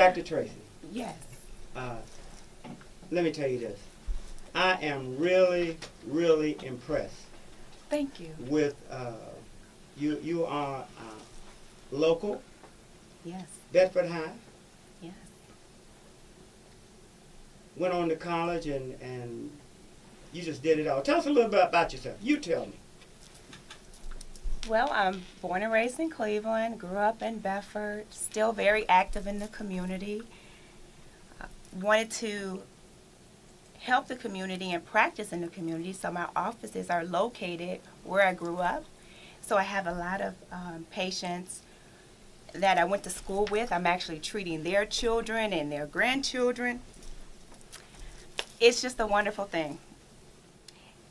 Dr. Tracy. Yes. Let me tell you this. I am really, really impressed. Thank you. With you are local. Yes. Bedford High. Yes. Went on to college and you just did it all. Tell us a little bit about yourself. You tell me. Well, I'm born and raised in Cleveland, grew up in Bedford, still very active in the community. Wanted to help the community and practice in the community, so my offices are located where I grew up. So I have a lot of patients that I went to school with. I'm actually treating their children and their grandchildren. It's just a wonderful thing.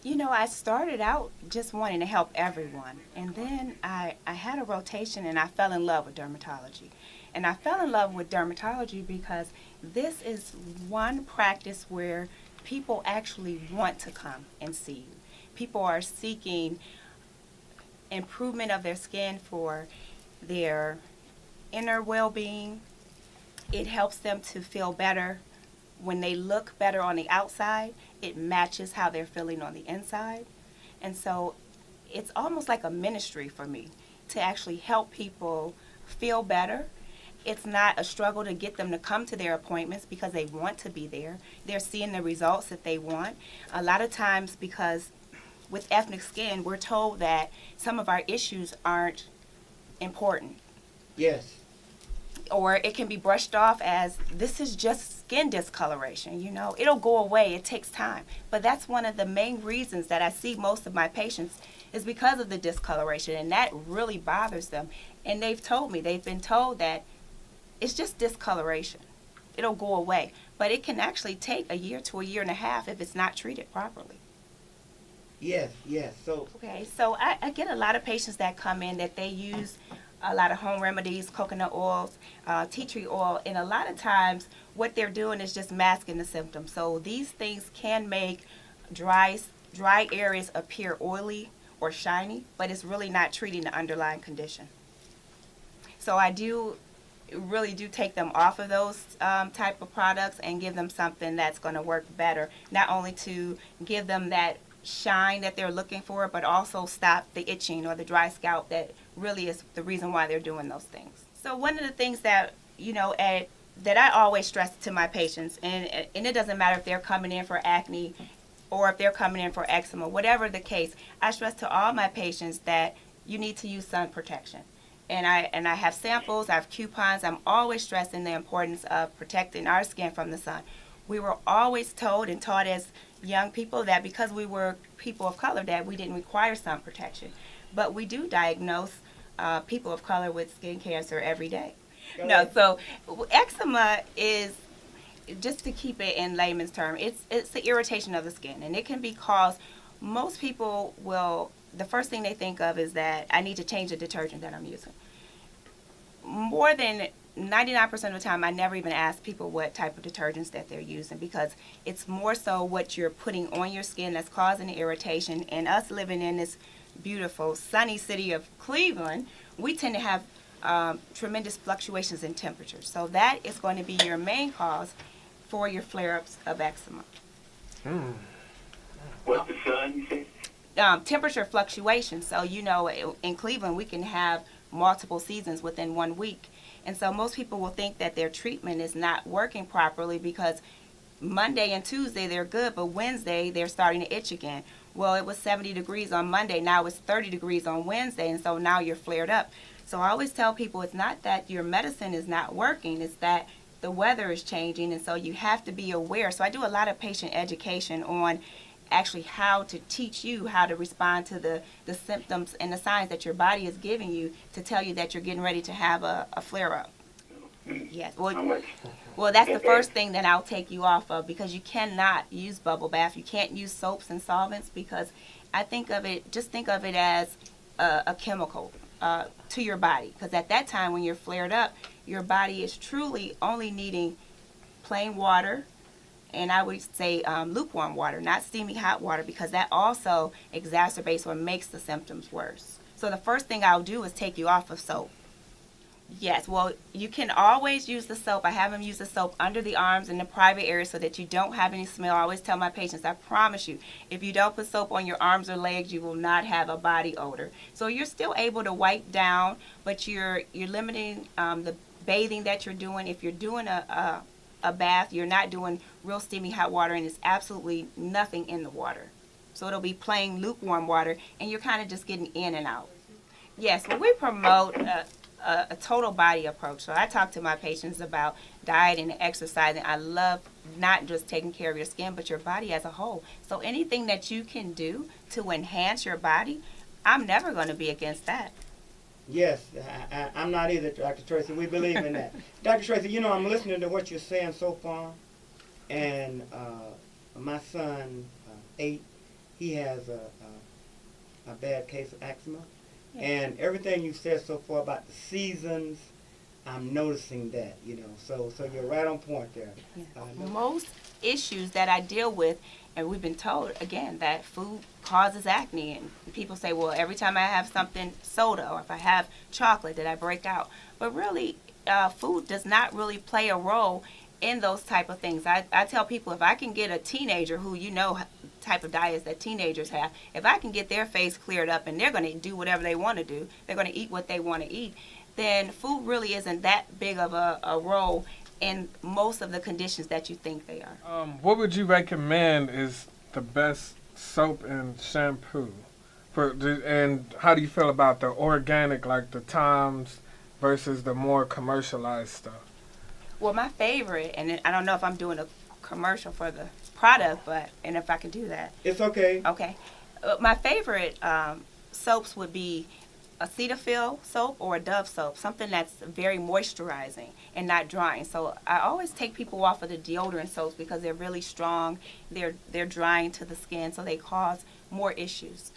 You know, I started out just wanting to help everyone, and then I had a rotation and I fell in love with dermatology. And I fell in love with dermatology because this is one practice where people actually want to come and see you. People are seeking improvement of their skin for their inner well-being. It helps them to feel better. When they look better on the outside, it matches how they're feeling on the inside. And so it's almost like a ministry for me to actually help people feel better. It's not a struggle to get them to come to their appointments because they want to be there. They're seeing the results that they want. A lot of times, because with ethnic skin, we're told that some of our issues aren't important. Yes. Or it can be brushed off as, this is just skin discoloration, you know. It'll go away, it takes time. But that's one of the main reasons that I see most of my patients is because of the discoloration, and that really bothers them. And they've been told that it's just discoloration. It'll go away. But it can actually take a year to a year and a half if it's not treated properly. Yes, yes. So I get a lot of patients that come in that they use a lot of home remedies, coconut oils, tea tree oil, and a lot of times what they're doing is just masking the symptoms. So these things can make dry areas appear oily or shiny, but it's really not treating the underlying condition. So I really do take them off of those type of products and give them something that's going to work better, not only to give them that shine that they're looking for, but also stop the itching or the dry scalp that really is the reason why they're doing those things. So one of the things that, you know, that I always stress to my patients, and it doesn't matter if they're coming in for acne or if they're coming in for eczema, whatever the case, I stress to all my patients that you need to use sun protection. And I have samples, I have coupons. I'm always stressing the importance of protecting our skin from the sun. We were always told and taught as young people that because we were people of color that we didn't require sun protection. But we do diagnose people of color with skin cancer every day. No, so eczema is, just to keep it in layman's term, it's the irritation of the skin, and it can be caused, most people will, the first thing they think of is that I need to change the detergent that I'm using. More than 99% of the time, I never even ask people what type of detergents that they're using, because it's more so what you're putting on your skin that's causing the irritation. And us living in this beautiful, sunny city of Cleveland, we tend to have tremendous fluctuations in temperature. So that is going to be your main cause for your flare-ups of eczema. What's the sun, you say? Temperature fluctuation. So, you know, in Cleveland, we can have multiple seasons within 1 week. And so most people will think that their treatment is not working properly because Monday and Tuesday they're good, but Wednesday they're starting to itch again. Well, it was 70 degrees on Monday, now it's 30 degrees on Wednesday, and so now you're flared up. So I always tell people it's not that your medicine is not working, it's that the weather is changing, and so you have to be aware. So I do a lot of patient education on actually how to teach you how to respond to the symptoms and the signs that your body is giving you to tell you that you're getting ready to have a flare-up. Yes. Well, that's the first thing that I'll take you off of, because you cannot use bubble bath. You can't use soaps and solvents, because I think of it as a chemical to your body. Because at that time when you're flared up, your body is truly only needing plain water, and I would say lukewarm water, not steamy hot water, because that also exacerbates or makes the symptoms worse. So the first thing I'll do is take you off of soap. Yes, well, you can always use the soap. I have them use the soap under the arms in the private area so that you don't have any smell. I always tell my patients, I promise you, if you don't put soap on your arms or legs, you will not have a body odor. So you're still able to wipe down, but you're limiting the bathing that you're doing. If you're doing a bath, you're not doing real steamy hot water, and there's absolutely nothing in the water. So it'll be plain lukewarm water, and you're kind of just getting in and out. Yes, well, we promote a total body approach. So I talk to my patients about diet and exercising. I love not just taking care of your skin, but your body as a whole. So anything that you can do to enhance your body, I'm never going to be against that. Yes, I'm not either, Dr. Tracy. We believe in that. Dr. Tracy, you know, I'm listening to what you're saying so far, and my son, 8, he has a bad case of eczema. Yeah. And everything you said so far about the seasons, I'm noticing that, you know. So you're right on point there. Yeah. Most issues that I deal with, and we've been told, again, that food causes acne. And people say, well, every time I have something soda or if I have chocolate that I break out. But really, food does not really play a role in those type of things. I tell people, if I can get a teenager who, you know, type of diets that teenagers have, if I can get their face cleared up and they're going to do whatever they want to do, they're going to eat what they want to eat, then food really isn't that big of a role in most of the conditions that you think they are. What would you recommend is the best soap and shampoo? And how do you feel about the organic, like the Tom's, versus the more commercialized stuff? Well, my favorite, and I don't know if I'm doing a commercial for the product, and if I can do that. It's okay. Okay. My favorite soaps would be a Cetaphil soap or a Dove soap, something that's very moisturizing and not drying. So I always take people off of the deodorant soaps because they're really strong. They're drying to the skin, so they cause more issues.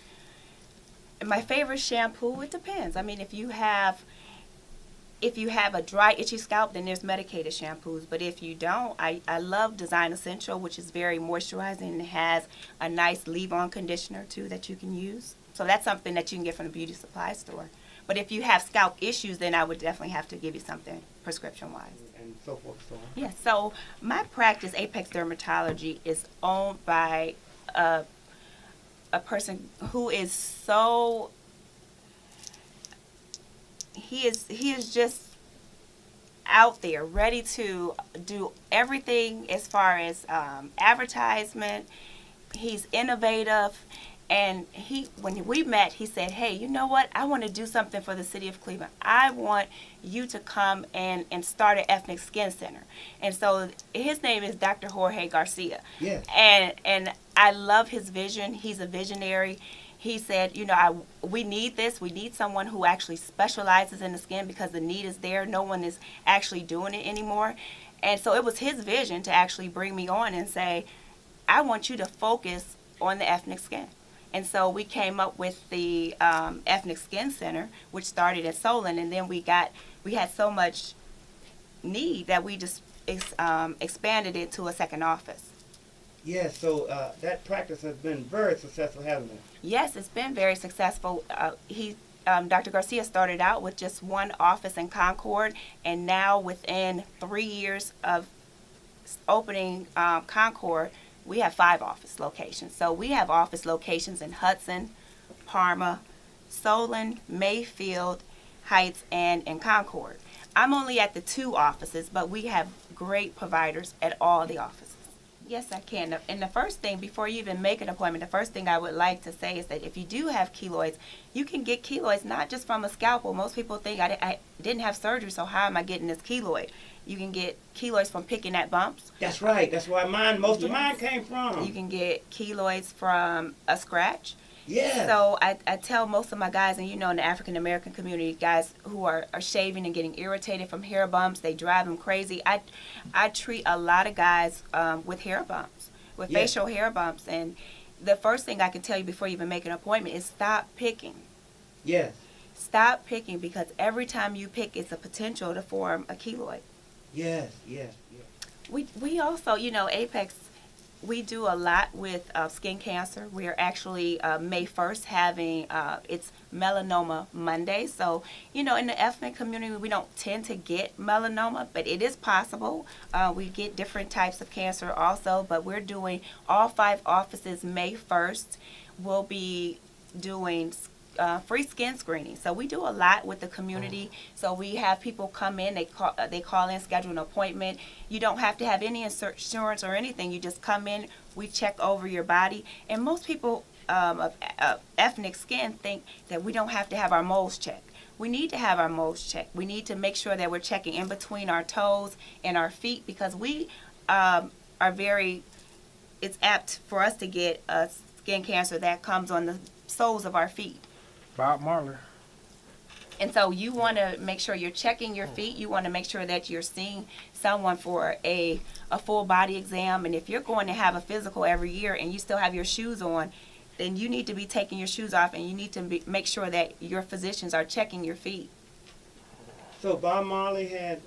And my favorite shampoo, it depends. I mean, if you have a dry, itchy scalp, then there's medicated shampoos. But if you don't, I love Design Essential, which is very moisturizing and has a nice leave-on conditioner, too, that you can use. So that's something that you can get from the beauty supply store. But if you have scalp issues, then I would definitely have to give you something prescription-wise. And so forth, so on. Yeah, so my practice, Apex Dermatology, is owned by a person who is so... He is just out there, ready to do everything as far as advertisement. He's innovative, and when we met, he said, "Hey, you know what? I want to do something for the city of Cleveland. I want you to come and start an ethnic skin center." And so his name is Dr. Jorge Garcia. Yes. And I love his vision. He's a visionary. He said, you know, we need this. We need someone who actually specializes in the skin because the need is there. No one is actually doing it anymore. And so it was his vision to actually bring me on and say, I want you to focus on the ethnic skin. And so we came up with the Ethnic Skin Center, which started at Solon. And then we had so much need that we just expanded it to a second office. Yes, so that practice has been very successful, hasn't it? Yes, it's been very successful. Dr. Garcia started out with just one office in Concord, and now within 3 years of opening Concord, we have 5 office locations. So we have office locations in Hudson, Parma, Solon, Mayfield Heights, and in Concord. I'm only at the 2 offices, but we have great providers at all the offices. Yes, I can. And the first thing, before you even make an appointment, the first thing I would like to say is that if you do have keloids, you can get keloids not just from a scalpel. Most people think I didn't have surgery, so how am I getting this keloid? You can get keloids from picking at bumps. That's right. That's why most of mine came from. You can get keloids from a scratch. Yeah. So I tell most of my guys, and you know, in the African American community, guys who are shaving and getting irritated from hair bumps, they drive them crazy. I treat a lot of guys with hair bumps, with facial hair bumps. And the first thing I can tell you before you even make an appointment is stop picking. Yes. Stop picking, because every time you pick, it's a potential to form a keloid. Yes. We also, you know, Apex, We do a lot with skin cancer. We are actually May 1st having it's Melanoma Monday. So, in the ethnic community, we don't tend to get melanoma, but it is possible. We get different types of cancer also, but we're doing all 5 offices May 1st. We'll be doing free skin screening. So we do a lot with the community. So we have people come in, they call in, schedule an appointment. You don't have to have any insurance or anything. You just come in, we check over your body. And most people of ethnic skin think that we don't have to have our moles checked. We need to have our moles checked. We need to make sure that we're checking in between our toes and our feet, because we it's apt for us to get a skin cancer that comes on the soles of our feet. Bob Marley. And so you want to make sure you're checking your feet. You want to make sure that you're seeing someone for a full body exam. And if you're going to have a physical every year and you still have your shoes on, then you need to be taking your shoes off, and you need to make sure that your physicians are checking your feet. So Bob Marley had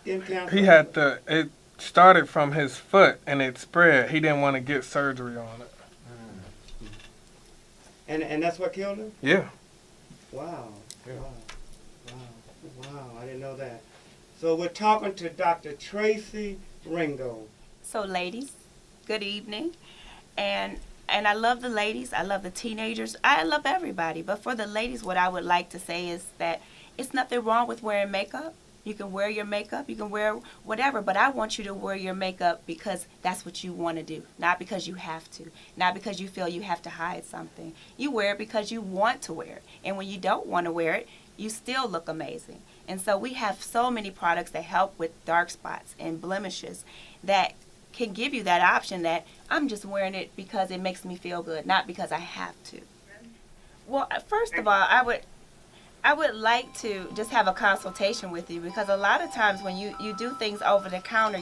skin cancer? He had it started from his foot and it spread. He didn't want to get surgery on it. And that's what killed him? Yeah. Wow. Yeah. Wow. I didn't know that. So we're talking to Dr. Tracy Ringo. So ladies, good evening. And I love the ladies. I love the teenagers. I love everybody. But for the ladies, what I would like to say is that it's nothing wrong with wearing makeup. You can wear your makeup, you can wear whatever, but I want you to wear your makeup because that's what you want to do, not because you have to, not because you feel you have to hide something. You wear it because you want to wear it, and when you don't want to wear it, you still look amazing. And so we have so many products that help with dark spots and blemishes that can give you that option that I'm just wearing it because it makes me feel good, not because I have to. Well, first of all, I would like to just have a consultation with you, because a lot of times when you do things over the counter,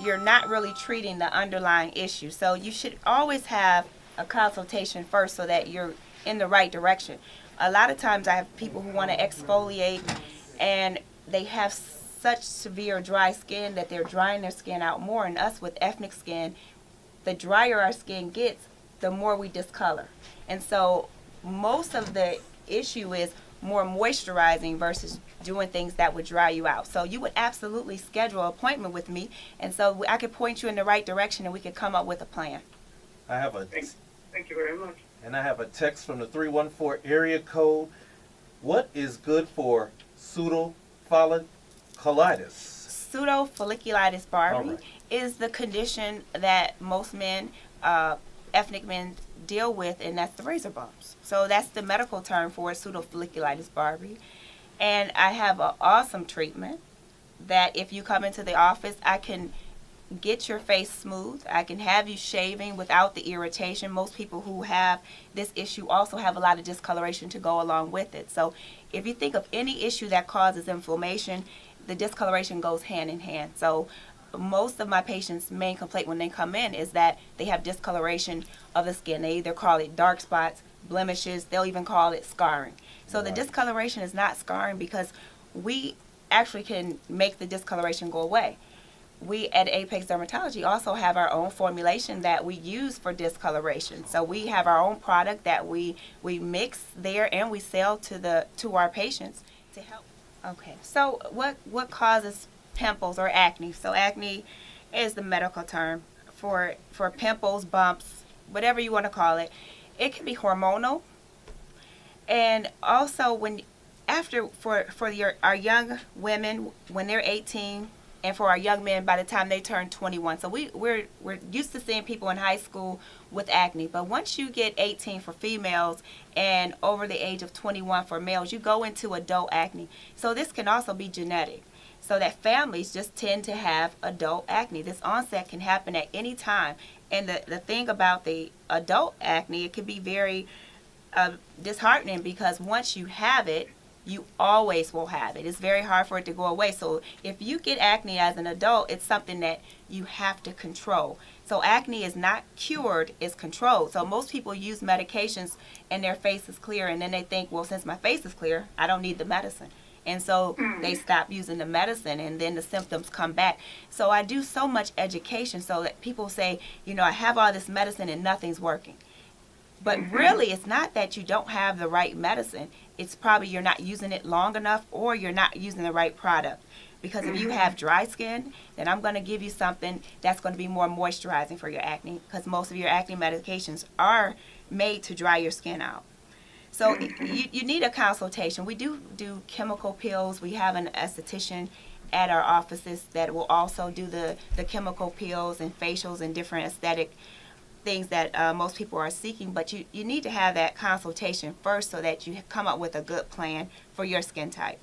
you're not really treating the underlying issue. So you should always have a consultation first so that you're in the right direction. A lot of times I have people who want to exfoliate and they have such severe dry skin that they're drying their skin out more. And us with ethnic skin, the drier our skin gets, the more we discolor. And so most of the issue is more moisturizing versus doing things that would dry you out. So you would absolutely schedule an appointment with me, and so I could point you in the right direction and we could come up with a plan. I have a Thank you very much. and I have a text from the 314 area code. What is good for Sudo Folliculitis? Sudo Folliculitis, Barbie, All right. is the condition that most men, ethnic men, deal with, and that's the razor bumps. So that's the medical term for it, Sudo Folliculitis, Barbie. And I have an awesome treatment that if you come into the office, I can get your face smooth. I can have you shaving without the irritation. Most people who have this issue also have a lot of discoloration to go along with it. So if you think of any issue that causes inflammation, the discoloration goes hand in hand. So most of my patients' main complaint when they come in is that they have discoloration of the skin. They either call it dark spots, blemishes, they'll even call it scarring. So the discoloration is not scarring because we actually can make the discoloration go away. We at Apex Dermatology also have our own formulation that we use for discoloration. So we have our own product that we mix there and we sell to our patients to help. Okay, so what causes pimples or acne? So acne is the medical term for pimples, bumps, whatever you want to call it. It can be hormonal, and also our young women when they're 18, and for our young men by the time they turn 21. So we're used to seeing people in high school with acne, but once you get 18 for females and over the age of 21 for males, you go into adult acne. So this can also be genetic. So that families just tend to have adult acne. This onset can happen at any time. And the thing about the adult acne, it can be very disheartening because once you have it, you always will have it. It's very hard for it to go away. So if you get acne as an adult, it's something that you have to control. So acne is not cured, it's controlled. So most people use medications and their face is clear, and then they think, well, since my face is clear, I don't need the medicine. And so they stop using the medicine, and then the symptoms come back. So I do so much education so that people say, you know, I have all this medicine and nothing's working. But really, it's not that you don't have the right medicine. It's probably you're not using it long enough, or you're not using the right product. Because if you have dry skin, then I'm going to give you something that's going to be more moisturizing for your acne, because most of your acne medications are made to dry your skin out. So you need a consultation. We do chemical peels. We have an esthetician at our offices that will also do the chemical peels and facials and different aesthetic things that most people are seeking. But you need to have that consultation first so that you come up with a good plan for your skin type.